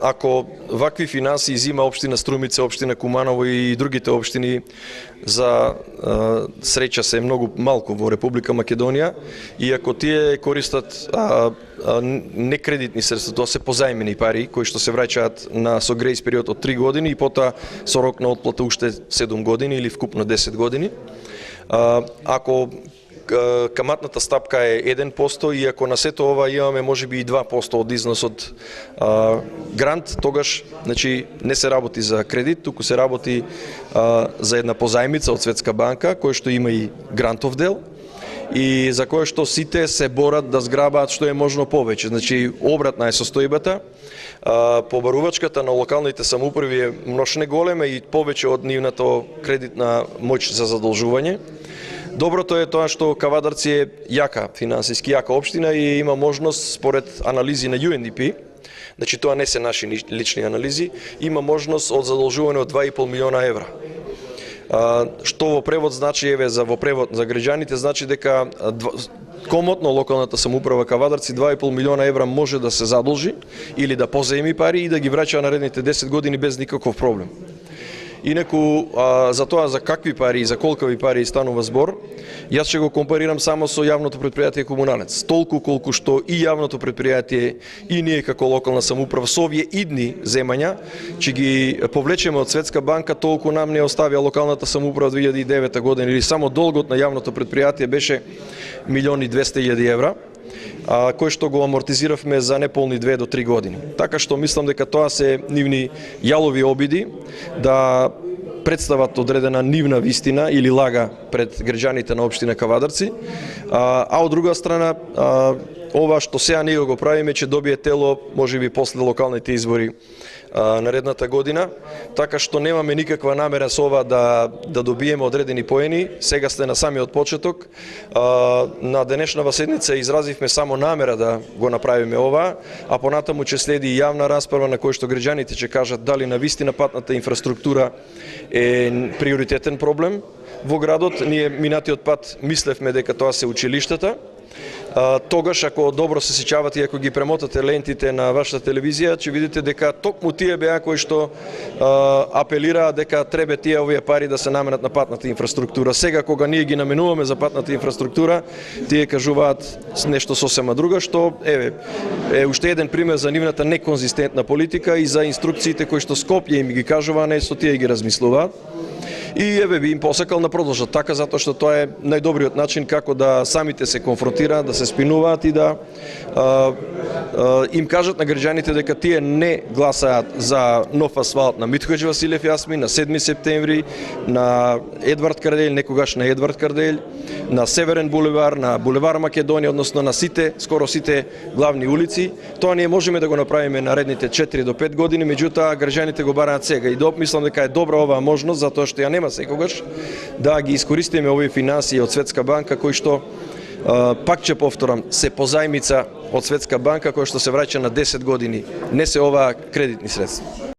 Ако вакви финансии зима општина Струмица, општина Куманово и другите општини, за среќа се многу малку во Република Македонија, и ако тие користат некредитни средства, тоа се позајмени пари кои што се враќаат со грејс период од 3 години и потоа со рок на отплата уште 7 години или вкупно 10 години. Ако каматната стапка е 1% и ако на сето ова имаме можеби и 2% од износот грант, тогаш не се работи за кредит, туку се работи за една позајмица од Светска банка, која што има и грантов дел и за која што сите се борат да зграбаат што е можно повеќе. Обратна е состојбата. Побарувачката на локалните самоуправи е мношне голема и повеќе од нивната кредитна моќ за задолжување. Доброто е тоа што Кавадарци е јака финансиски јака општина и има можност според анализи на UNDP, тоа не се наши лични анализи, има можност од задолжување од 2,5 милиона евра. Што во превод значи, во превод за граѓаните значи дека комотно локалната самоуправа Кавадарци 2,5 милиона евра може да се задолжи или да позаеми пари и да ги враќа наредните 10 години без никаков проблем. Инаку, за тоа за какви пари и за колкави пари станува збор, јас ќе го компарирам само со јавното предпријатие Комуналец. Толку колку што и јавното предпријатие и ние како локална самоуправа со овие идни земања ќе ги повлечеме од Светска банка, толку нам не оставија локалната самоуправа 2009 година, или само долгот на јавното предпријатие беше 1.200.000 евра, кој што го амортизиравме за неполни 2 до 3 години. Така што мислам дека тоа се нивни јалови обиди да представат одредена нивна вистина или лага пред граѓаните на општина Кавадарци, а од друга страна ова што сега ние го правиме ќе добие тело можеби после локалните избори наредната година, така што немаме никаква намера со ова да добиеме одредени поени. Сега сте на самиот почеток. На денешнава седница изразивме само намера да го направиме ова, а понатаму ќе следи јавна расправа на кој што граѓаните ќе кажат дали навистина патната инфраструктура е приоритетен проблем во градот. Ние минатиот пат мислевме дека тоа се училиштата. Тогаш, ако добро се сеќавате и ако ги премотате лентите на вашата телевизија, ќе видите дека токму тие беа кои што апелираа дека треба тие овие пари да се наменат на патната инфраструктура. Сега, кога ние ги наменуваме за патната инфраструктура, тие кажуваат нешто сосема друго, што е уште еден пример за нивната неконзистентна политика и за инструкциите кои што Скопје им ги кажува, не со тие ги размислуваат. И би им посакал да продолжат така, затоа што тоа е најдобриот начин како да самите се конфронтираат, да се спинуваат и да им кажат на граѓаните дека тие не гласаат за нов асфалт на Митхоџи Василев Јасмин, на 7 септември, на Едвард Карделј, некогаш на Едвард Карделј, на Северен булевар, на булевар Македонија, односно на скоро сите главни улици. Тоа ние можеме да го направиме наредните 4 до 5 години, меѓутоа граѓаните го бараат сега и мислам дека е добра оваа можност, затоа што ја нема секогаш, да ги искористиме овие финансии од Светска банка, кои што, пак ќе повторам, се позајмица од Светска банка, која што се враќа на 10 години, не се оваа кредитни средства.